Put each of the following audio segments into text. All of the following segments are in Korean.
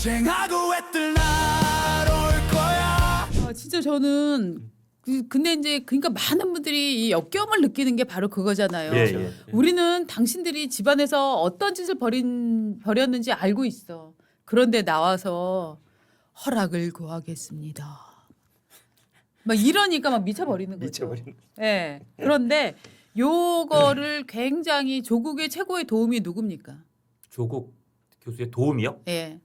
전쟁하고 애들 날올 거야. 진짜 저는 근데 이제 그러니까 많은 분들이 이 역겨움을 느끼는 게 바로 그거잖아요. 예. 우리는 당신들이 집안에서 어떤 짓을 벌였는지 알고 있어. 그런데 나와서 허락을 구하겠습니다. 막 이러니까 막 미쳐버리는 거죠. 미쳐버리는. 네. 그런데 요거를 굉장히 조국의 최고의 도움이 누굽니까? 조국 교수의 도움이요? 예.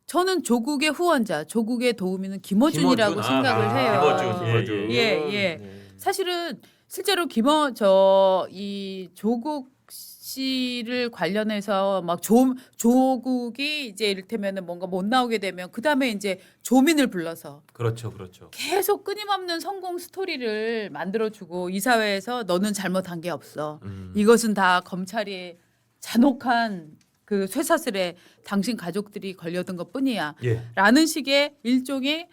저는 조국의 후원자, 조국의 도우미는 김어준이라고 김어준. 생각을 해요. 김어준. 예. 사실은 실제로 이 조국 씨를 관련해서 막 조국이 이제 이를테면은 뭔가 못 나오게 되면 그 다음에 이제 조민을 불러서 그렇죠. 계속 끊임없는 성공 스토리를 만들어주고 이 사회에서 너는 잘못한 게 없어. 이것은 다 검찰이 잔혹한 그 쇠사슬에 당신 가족들이 걸려든 것뿐이야. 예. 라는 식의 일종의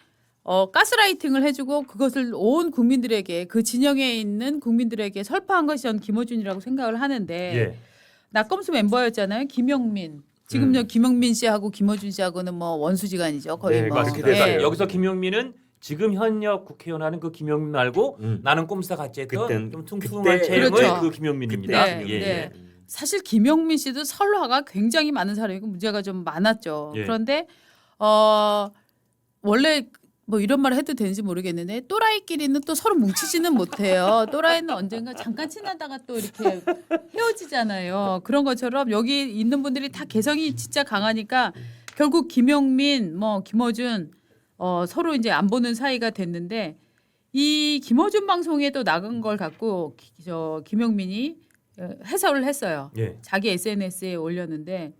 가스라이팅을 해주고 그것을 온 국민들에게 그 진영에 있는 국민들에게 설파한 것이 전 김어준이라고 생각을 하는데 예. 낙검수 멤버였잖아요. 김영민. 지금요 김영민 씨하고 김어준 씨하고는 뭐 원수지간이죠. 거의 네, 뭐. 맞습니다. 예. 그러니까 여기서 김용민은 지금 현역 국회의원 하는 그 김용민 말고 나는 꼼수다 같이 했던 그땐- 좀 퉁퉁한 그때- 체형의 그렇죠. 그 김용민입니다. 그때, 예. 네. 사실 김영민 씨도 설화가 굉장히 많은 사람이고 문제가 좀 많았죠. 예. 그런데 원래 뭐 이런 말 해도 되는지 모르겠는데 또라이끼리는 또 서로 뭉치지는 못해요. 또라이는 언젠가 잠깐 친하다가 또 이렇게 헤어지잖아요. 그런 것처럼 여기 있는 분들이 다 개성이 진짜 강하니까 결국 김영민, 뭐 김어준 서로 이제 안 보는 사이가 됐는데 이 김어준 방송에도 나간 걸 갖고 김영민이 해설을 했어요. 예. 자기 SNS에 올렸는데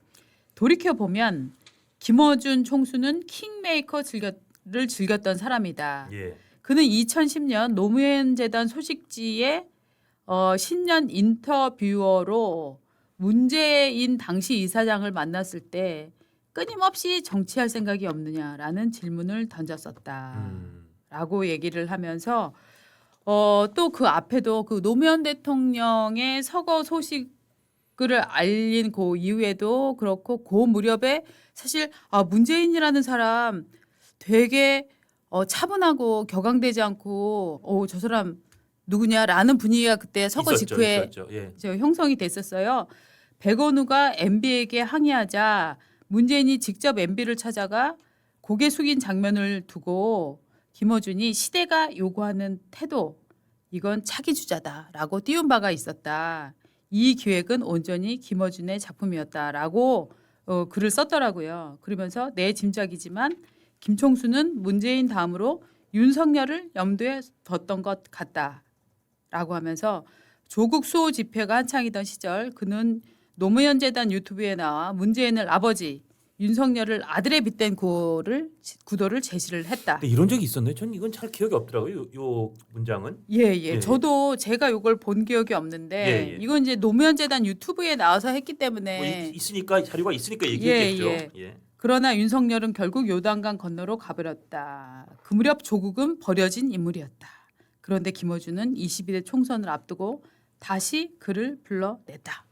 돌이켜 보면 김어준 총수는 킹메이커를 즐겼던 사람이다. 예. 그는 2010년 노무현 재단 소식지에 신년 인터뷰어로 문재인 당시 이사장을 만났을 때 끊임없이 정치할 생각이 없느냐라는 질문을 던졌었다. 라고 얘기를 하면서 또 그 앞에도 그 노무현 대통령의 서거 소식을 알린 그 이후에도 그렇고 그 무렵에 사실 문재인이라는 사람 되게 차분하고 격앙되지 않고 저 사람 누구냐라는 분위기가 그때 서거 직후에 있었죠. 예. 형성이 됐었어요. 백원우가 MB에게 항의하자 문재인이 직접 MB를 찾아가 고개 숙인 장면을 두고 김어준이 시대가 요구하는 태도 이건 차기 주자다라고 띄운 바가 있었다. 이 기획은 온전히 김어준의 작품이었다라고 글을 썼더라고요. 그러면서 내 짐작이지만 김총수는 문재인 다음으로 윤석열을 염두에 뒀던 것 같다라고 하면서 조국 수호 집회가 한창이던 시절 그는 노무현 재단 유튜브에 나와 문재인을 아버지 윤석열을 아들에 빗댄 구도를 제시를 했다. 근데 이런 적이 있었나요? 전 이건 잘 기억이 없더라고요. 요 문장은. 예. 저도 제가 이걸 본 기억이 없는데 예. 이건 이제 노무현 재단 유튜브에 나와서 했기 때문에 뭐 있으니까 자료가 있으니까 얘기했겠죠. 예. 그러나 윤석열은 결국 요단강 건너로 가버렸다. 그 무렵 조국은 버려진 인물이었다. 그런데 김어준은 22대 총선을 앞두고 다시 그를 불러냈다.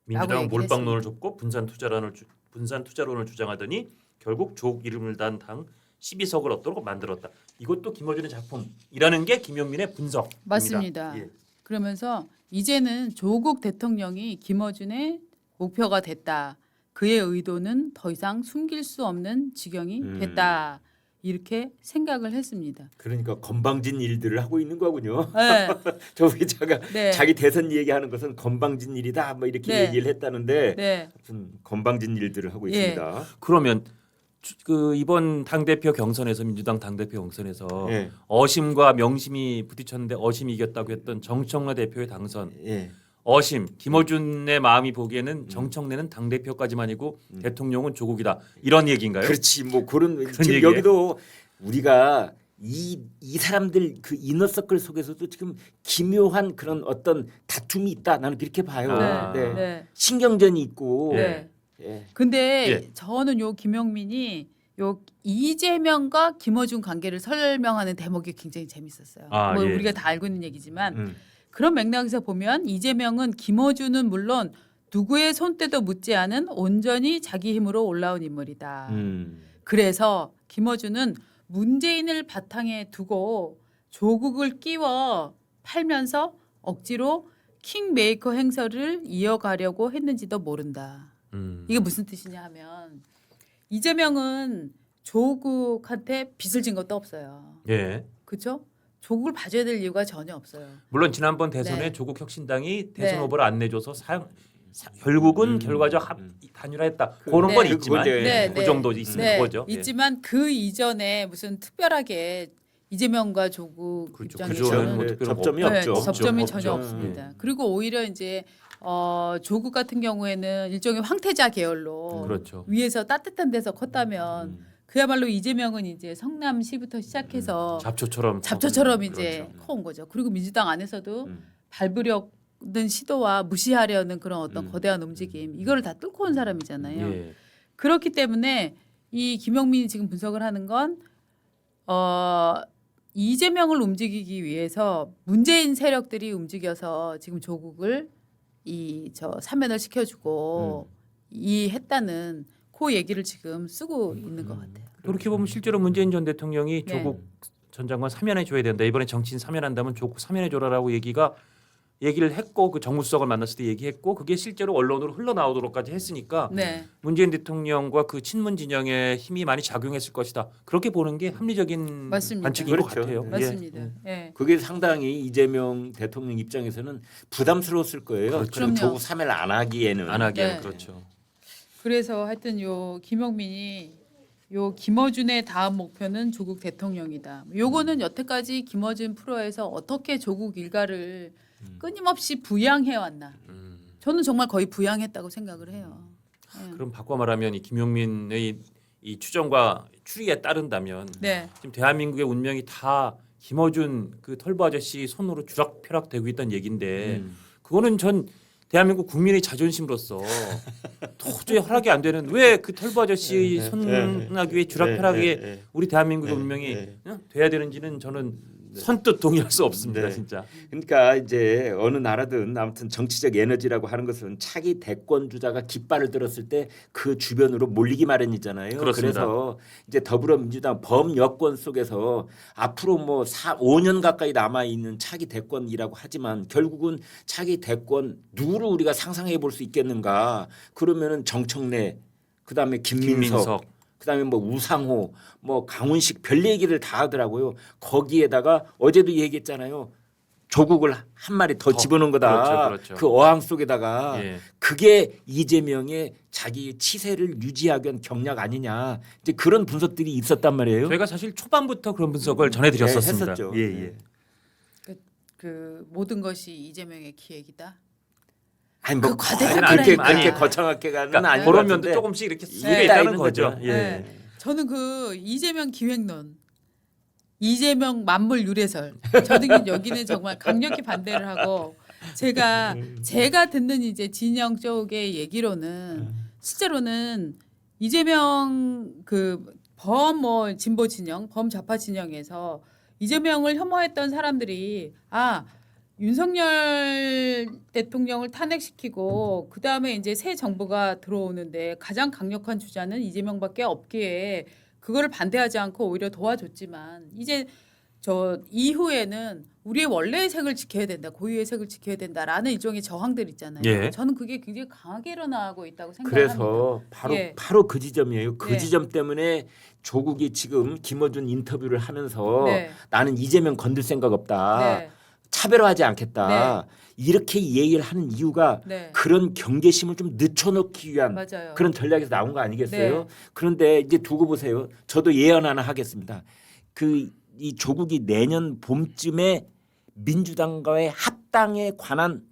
민주당은 얘기를 몰빵론을 줬고 분산 투자론을 주장하더니 결국 조국 이름을 단 당 12석을 얻도록 만들었다. 이것도 김어준의 작품이라는 게 김용민의 분석입니다. 맞습니다. 예. 그러면서 이제는 조국 대통령이 김어준의 목표가 됐다. 그의 의도는 더 이상 숨길 수 없는 지경이 됐다. 이렇게 생각을 했습니다. 그러니까 건방진 일들을 하고 있는 거군요. 네. 저 회자가 네. 자기 대선 얘기하는 것은 건방진 일이다 뭐 이렇게 네. 얘기를 했다는데 네. 건방진 일들을 하고 예. 있습니다. 그러면 그 이번 당대표 경선에서 민주당 당대표 경선에서 예. 어심과 명심이 부딪혔는데 어심이 이겼다고 했던 정청래 대표의 당선. 예. 어심 김어준의 마음이 보기에는 정청래는 당대표까지만이고 대통령은 조국이다. 이런 얘기인가요? 그렇지 뭐 그런 지금 얘기예요? 여기도 우리가 이 사람들 그 이너서클 속에서도 지금 기묘한 그런 어떤 다툼이 있다 나는 그렇게 봐요. 아. 네. 네. 신경전이 있고. 네. 예. 근데 예. 저는 요 김용민이 요 이재명과 김어준 관계를 설명하는 대목이 굉장히 재밌었어요. 뭐 예. 우리가 다 알고 있는 얘기지만 그런 맥락에서 보면 이재명은 김어준은 물론 누구의 손때도 묻지 않은 온전히 자기 힘으로 올라온 인물이다. 그래서 김어준은 문재인을 바탕에 두고 조국을 끼워 팔면서 억지로 킹메이커 행세를 이어가려고 했는지도 모른다. 이게 무슨 뜻이냐 하면 이재명은 조국한테 빚을 진 것도 없어요. 예. 그렇죠? 조국을 봐줘야 될 이유가 전혀 없어요. 물론 지난번 대선에 네. 조국 혁신당이 대선 네. 후보를 안 내줘서 결국은 결과적 단일화했다. 그런 네. 건 있지만 네, 그 네. 정도 있는 거죠. 예. 있지만 그 이전에 무슨 특별하게 이재명과 조국 그렇죠. 입장에서는 그전에는 뭐 특별한 접점이 네, 없죠. 접점이 없죠. 전혀 없죠. 없습니다. 그리고 오히려 이제 조국 같은 경우에는 일종의 황태자 계열로 그렇죠. 위에서 따뜻한 데서 컸다면 그야말로 이재명은 이제 성남시부터 시작해서 잡초처럼 이제 그렇죠. 커온 거죠. 그리고 민주당 안에서도 밟으려는 시도와 무시하려는 그런 어떤 거대한 움직임 이거를 다 뚫고 온 사람이잖아요. 예. 그렇기 때문에 이 김용민이 지금 분석을 하는 건 이재명을 움직이기 위해서 문재인 세력들이 움직여서 지금 조국을 사면을 시켜주고 했다는 그 얘기를 지금 쓰고 있는 것 같아요. 그렇게 보면 실제로 문재인 전 대통령이 네. 조국 전 장관 사면해 줘야 된다. 이번에 정치인 사면한다면 조국 사면해 줘라라고 얘기를 했고 그 정무수석을 만났을 때 얘기했고 그게 실제로 언론으로 흘러나오도록까지 했으니까 네, 문재인 대통령과 그 친문 진영의 힘이 많이 작용했을 것이다. 그렇게 보는 게 합리적인 맞습니다. 관측인 것 그렇죠. 같아요. 예. 맞습니다. 예. 그게 상당히 이재명 대통령 입장에서는 부담스러웠을 거예요. 그렇죠. 그럼 그럼요. 조국 사면을 안 하기에는. 안 하기에는 네. 그렇죠. 그래서 하여튼 요 김용민이 요 김어준의 다음 목표는 조국 대통령이다. 요거는 여태까지 김어준 프로에서 어떻게 조국 일가를 끊임없이 부양해 왔나. 저는 정말 거의 부양했다고 생각을 해요. 예. 그럼 바꿔 말하면 이 김용민의 이 추정과 추리에 따른다면 네. 지금 대한민국의 운명이 다 김어준 그 털보 아저씨 손으로 주락펴락되고 있다는 얘기인데 그거는 전 대한민국 국민의 자존심으로서 도저히 허락이 안 되는 왜 그 털보 아저씨 손나귀에 주락펴락에 우리 대한민국의 운명이 돼야 되는지는 저는 선뜻 동의할 수 없습니다. 네. 진짜. 그러니까 이제 어느 나라든 아무튼 정치적 에너지라고 하는 것은 차기 대권 주자가 깃발을 들었을 때 그 주변으로 몰리기 마련이잖아요. 그렇습니다. 그래서 이제 더불어민주당 범여권 속에서 앞으로 뭐 5년 가까이 남아 있는 차기 대권이라고 하지만 결국은 차기 대권 누구를 우리가 상상해 볼 수 있겠는가? 그러면은 정청래, 그다음에 김민석. 그다음에 뭐 우상호, 뭐 강훈식 별 얘기를 다 하더라고요. 거기에다가 어제도 얘기했잖아요. 조국을 한 마리 더 집어넣은 거다. 그렇죠. 그 어항 속에다가 예. 그게 이재명의 자기 치세를 유지하기 위한 경략 아니냐. 이제 그런 분석들이 있었단 말이에요. 저희가 사실 초반부터 그런 분석을 전해드렸었습니다. 네, 했었죠. 예. 그 모든 것이 이재명의 기획이다. 아니 뭐 그 과대한 그렇게 건 아니야. 거창하게 가는 그러니까 아닌 그런 것 면도 같은데 조금씩 이렇게 네. 숨겨 있다는 거죠. 거죠. 예. 네. 저는 그 이재명 기획론, 이재명 만물 유래설. 저는 여기는 정말 강력히 반대를 하고 제가 듣는 이제 진영 쪽의 얘기로는 실제로는 이재명 범 진보 진영, 범 좌파 진영에서 이재명을 혐오했던 사람들이 윤석열 대통령을 탄핵시키고 그 다음에 이제 새 정부가 들어오는데 가장 강력한 주자는 이재명밖에 없기에 그거를 반대하지 않고 오히려 도와줬지만 이제 저 이후에는 우리의 원래의 색을 지켜야 된다, 고유의 색을 지켜야 된다라는 일종의 저항들 있잖아요. 예. 저는 그게 굉장히 강하게 일어나고 있다고 생각합니다. 그래서 예. 바로 그 지점이에요. 그 네. 지점 때문에 조국이 지금 김어준 인터뷰를 하면서 네. 나는 이재명 건들 생각 없다. 네. 차별화하지 않겠다. 이렇게 얘기를 하는 이유가 네. 그런 경계심을 좀 늦춰놓기 위한 맞아요. 그런 전략에서 나온 거 아니겠어요? 네. 그런데 이제 두고 보세요. 저도 예언 하나 하겠습니다. 이 조국이 내년 봄쯤에 민주당과의 합당에 관한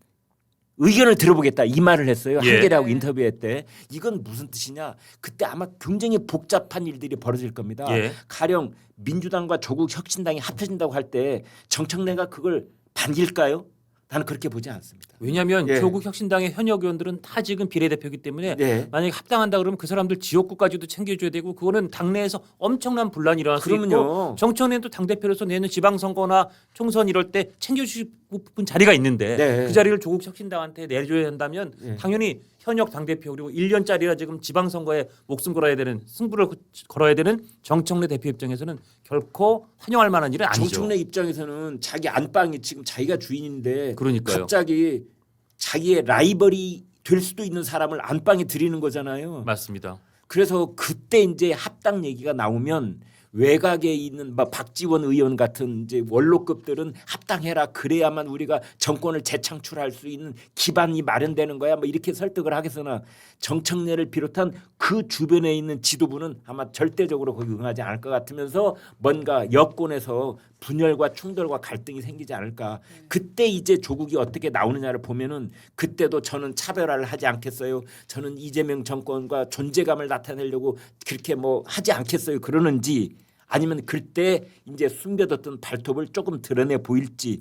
의견을 들어보겠다 이 말을 했어요. 예. 한겨레하고 네. 인터뷰할 때 이건 무슨 뜻이냐? 그때 아마 굉장히 복잡한 일들이 벌어질 겁니다. 예. 가령 민주당과 조국 혁신당이 합쳐진다고 할 때 정청래가 그걸 반길까요? 나는 그렇게 보지 않습니다. 왜냐하면 예. 조국 혁신당의 현역 의원들은 다 지금 비례대표이기 때문에 네. 만약에 합당한다 그러면 그 사람들 지역구까지도 챙겨줘야 되고 그거는 당내에서 엄청난 분란이 일어날 수 있고 그러면요. 정청래는 또 당대표로서 내년 지방선거나 총선 이럴 때 챙겨주고 싶은 자리가 있는데 네. 그 자리를 조국 혁신당한테 내줘야 한다면 네. 당연히 현역 당대표 그리고 1년짜리라 지금 지방선거에 목숨 걸어야 되는 승부를 걸어야 되는 정청래 대표 입장에서는 결코 환영할 만한 일은 아니죠. 정청래 입장에서는 자기 안방이 지금 자기가 주인인데 그러니까요. 갑자기 자기의 라이벌이 될 수도 있는 사람을 안방에 들이는 거잖아요. 맞습니다. 그래서 그때 이제 합당 얘기가 나오면 외곽에 있는 막 박지원 의원 같은 이제 원로급들은 합당해라 그래야만 우리가 정권을 재창출할 수 있는 기반이 마련되는 거야 뭐 이렇게 설득을 하겠으나 정청래를 비롯한 그 주변에 있는 지도부는 아마 절대적으로 거기 응하지 않을 것 같으면서 뭔가 여권에서 분열과 충돌과 갈등이 생기지 않을까. 그때 이제 조국이 어떻게 나오느냐를 보면은 그때도 저는 차별화를 하지 않겠어요. 저는 이재명 정권과 존재감을 나타내려고 그렇게 뭐 하지 않겠어요. 그러는지 아니면 그때 이제 숨겨뒀던 발톱을 조금 드러내 보일지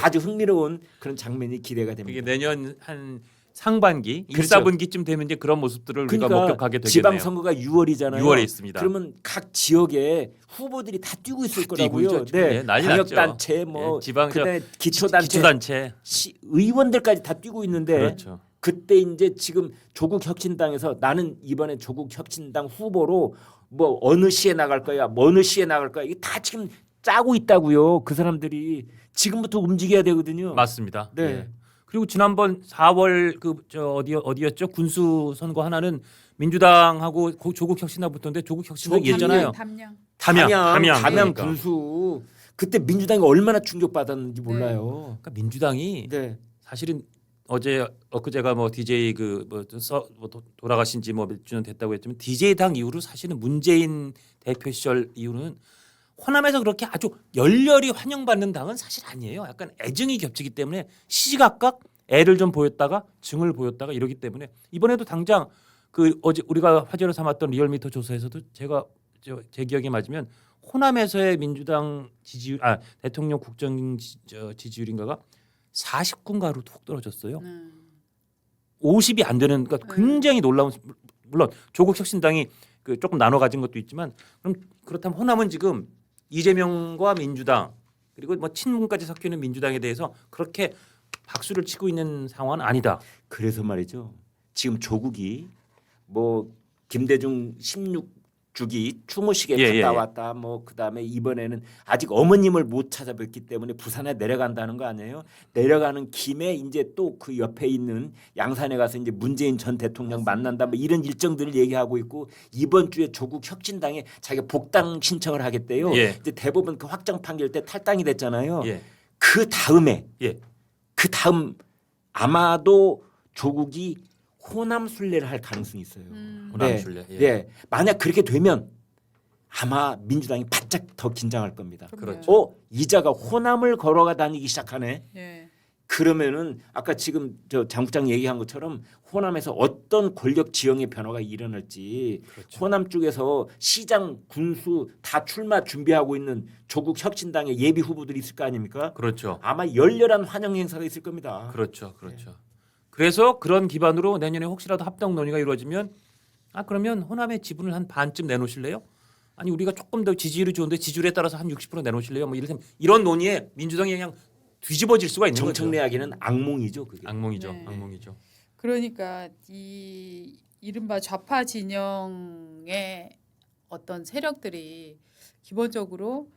아주 흥미로운 그런 장면이 기대가 됩니다. 이게 내년 한 상반기, 그렇죠. 1, 4분기쯤 되면 이제 그런 모습들을 우리가 그러니까 목격하게 되겠네요. 지방선거가 6월이잖아요. 6월에 있습니다. 그러면 각 지역에 후보들이 다 뛰고 있을 뛰고 거라고요. 있죠. 지금. 네, 난리 났죠. 방역단체 뭐 예, 지방 그다음에 기초단체, 기초단체. 의원들까지 다 뛰고 있는데 그렇죠. 그때 이제 지금 조국 혁신당에서 나는 이번에 조국 혁신당 후보로 뭐 어느 시에 나갈 거야, 뭐 어느 시에 나갈 거야 이게 다 지금 짜고 있다고요. 그 사람들이 지금부터 움직여야 되거든요. 맞습니다. 네. 예. 그리고 지난번 4월 그 저 어디였죠? 군수 선거 하나는 민주당하고 조국 혁신당 붙었는데 조국 혁신당 이겼잖아요. 담양. 담양 그러니까. 군수 그때 민주당이 얼마나 충격받았는지 네. 몰라요. 그러니까 민주당이 네. 사실은 어제 엊그제가 뭐 DJ 돌아가신지 뭐 몇 주년 됐다고 했지만 DJ 당 이후로 사실은 문재인 대표 시절 이후는 호남에서 그렇게 아주 열렬히 환영받는 당은 사실 아니에요. 약간 애증이 겹치기 때문에 시시각각 애를 좀 보였다가 증을 보였다가 이러기 때문에 이번에도 당장 그 어제 우리가 화제로 삼았던 리얼미터 조사에서도 제 기억에 맞으면 호남에서의 민주당 지지율 대통령 국정 지지율인가가 40군가로 툭 떨어졌어요. 50이 안 되는 그러니까 굉장히 놀라운 물론 조국 혁신당이 그 조금 나눠 가진 것도 있지만 그럼 그렇다면 호남은 지금 이재명과 민주당 그리고 뭐 친문까지 섞여 있는 민주당에 대해서 그렇게 박수를 치고 있는 상황은 아니다. 그래서 말이죠. 지금 조국이 뭐 김대중 16주기 추모식에 예, 갔다 예. 왔다. 뭐 그다음에 이번에는 아직 어머님을 못 찾아뵙기 때문에 부산에 내려간다는 거 아니에요? 내려가는 김에 이제 또 그 옆에 있는 양산에 가서 이제 문재인 전 대통령 만난다. 뭐 이런 일정들을 얘기하고 있고 이번 주에 조국 혁신당에 자기가 복당 신청을 하겠대요. 예. 이제 대법원 그 확정 판결 때 탈당이 됐잖아요. 예. 그 다음에 예. 그 다음 아마도 조국이 호남 순례를 할 가능성이 있어요. 호남 순례. 예. 네. 만약 그렇게 되면 아마 민주당이 바짝 더 긴장할 겁니다. 그렇죠. 이자가 호남을 걸어가 다니기 시작하네. 예. 그러면은 아까 지금 저 장국장 얘기한 것처럼 호남에서 어떤 권력 지형의 변화가 일어날지 그렇죠. 호남 쪽에서 시장 군수 다 출마 준비하고 있는 조국 혁신당의 예비 후보들이 있을 거 아닙니까? 그렇죠. 아마 열렬한 환영 행사가 있을 겁니다. 그렇죠. 그렇죠. 그래서 그런 기반으로 내년에 혹시라도 합당 논의가 이루어지면 그러면 호남의 지분을 한 반쯤 내놓으실래요? 아니 우리가 조금 더 지지율이 좋은데 지지율에 따라서 한 60% 내놓으실래요? 뭐 이런 논의에 민주당이 그냥 뒤집어질 수가 있는 정청래 거죠. 이야기는 악몽이죠, 그게. 악몽이죠. 네. 악몽이죠. 그러니까 이 이른바 좌파 진영의 어떤 세력들이 기본적으로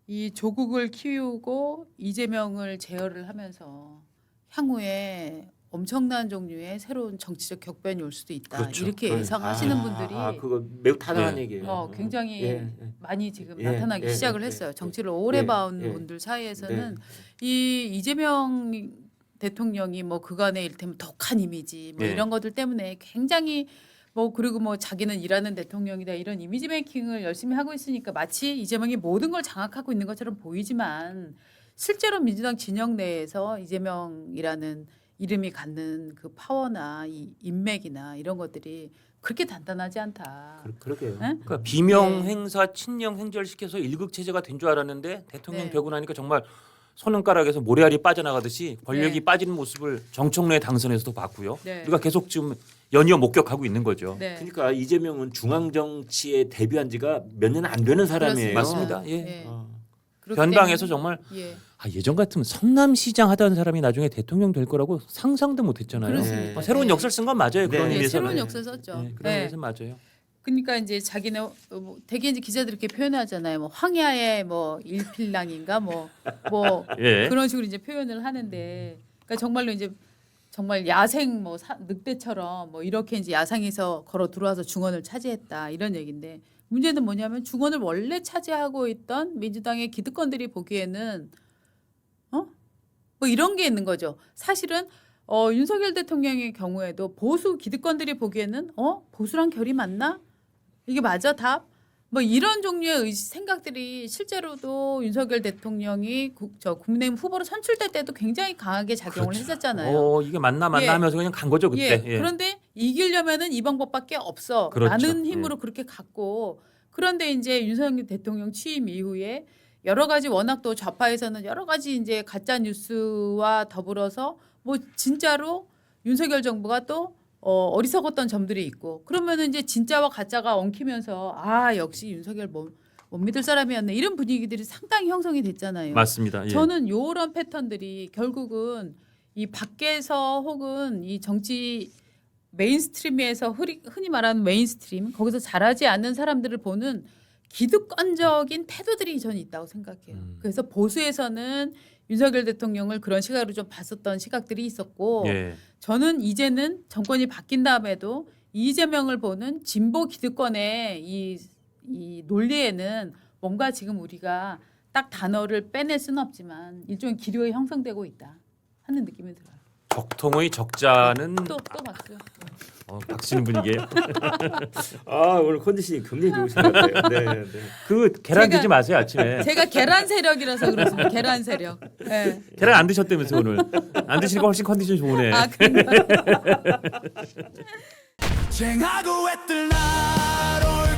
이 조국을 키우고 이재명을 제어를 하면서 향후에 엄청난 종류의 새로운 정치적 격변이 올 수도 있다. 그렇죠. 이렇게 그래. 예상하시는 분들이 그거 매우 타당한 예. 얘기예요. 굉장히 예, 많이 지금 예, 나타나기 예, 시작을 예, 했어요. 예, 정치를 오래 예, 봐온 예. 분들 사이에서는 네. 이 이재명 대통령이 뭐 그간의 이를테면 독한 이미지 뭐 예. 이런 것들 때문에 굉장히 뭐 그리고 뭐 자기는 일하는 대통령이다 이런 이미지 메이킹을 열심히 하고 있으니까 마치 이재명이 모든 걸 장악하고 있는 것처럼 보이지만 실제로 민주당 진영 내에서 이재명이라는 이름이 갖는 그 파워나 이 인맥이나 이런 것들이 그렇게 단단하지 않다. 그러게요. 네? 그러니까 비명 네. 행사 친명 행절 시켜서 일극 체제가 된 줄 알았는데 대통령 네. 되고 나니까 정말 손가락에서 모래알이 빠져나가듯이 권력이 네. 빠지는 모습을 정청래 당선에서도 봤고요. 네. 우리가 계속 지금 연이어 목격하고 있는 거죠. 네. 그러니까 이재명은 중앙 정치에 데뷔한 지가 몇 년 안 되는 사람이에요. 맞습니다. 예. 예. 어. 그렇기 변방에서 때문에- 정말 예. 예전 같으면 성남시장 하던 사람이 나중에 대통령 될 거라고 상상도 못했잖아요. 그렇습니다. 새로운 예. 역사를 쓴 건 맞아요. 그런 네. 예, 의미에서는. 새로운 역사 썼죠. 네, 그런 예. 의미에서 맞아요. 그러니까 이제 자기네 되게 이제 기자들이 이렇게 표현하잖아요. 뭐 황야의 뭐 일필랑인가 뭐 예. 그런 식으로 이제 표현을 하는데, 그러니까 정말로 이제 정말 야생 뭐 늑대처럼 뭐 이렇게 이제 야상에서 걸어 들어와서 중원을 차지했다 이런 얘기인데, 문제는 뭐냐면 중원을 원래 차지하고 있던 민주당의 기득권들이 보기에는 뭐 이런 게 있는 거죠. 사실은 윤석열 대통령의 경우에도 보수 기득권들이 보기에는 보수랑 결이 맞나? 이게 맞아 답? 뭐 이런 종류의 생각들이 실제로도 윤석열 대통령이 국민의힘 후보로 선출될 때도 굉장히 강하게 작용을 그렇죠. 했었잖아요. 이게 맞나 예. 하면서 그냥 간 거죠 그때. 예. 그런데 이기려면은 이 방법밖에 없어. 그렇죠. 라는 힘으로 그렇게 갔고, 그런데 이제 윤석열 대통령 취임 이후에 여러 가지 워낙 또 좌파에서는 여러 가지 이제 가짜 뉴스와 더불어서 뭐 진짜로 윤석열 정부가 또 어리석었던 점들이 있고, 그러면은 이제 진짜와 가짜가 엉키면서 역시 윤석열 못 믿을 사람이었네 이런 분위기들이 상당히 형성이 됐잖아요. 맞습니다. 예. 저는 요런 패턴들이 결국은 이 밖에서 혹은 이 정치 메인스트림에서 흔히 말하는 메인스트림, 거기서 잘하지 않는 사람들을 보는 기득권적인 태도들이 저는 있다고 생각해요. 그래서 보수에서는 윤석열 대통령을 그런 시각으로 좀 봤었던 시각들이 있었고, 예. 저는 이제는 정권이 바뀐 다음에도 이재명을 보는 진보 기득권의 이 논리에는 뭔가 지금 우리가 딱 단어를 빼낼 수는 없지만 일종의 기류가 형성되고 있다 하는 느낌이 들어요. 적통의 적자는 또 박수. 박치는 분위기예요. 오늘 컨디션이 굉장히 좋으신 것 같아요. 네, 네. 그 계란 제가- 드지 마세요 아침에. 제가 계란 세력이라서 그렇습니다. 계란 세력. 네. 계란 안 드셨다면서 오늘. 안 드시니까 훨씬 컨디션 좋으네. 그런가요? 쟁하고 애들 날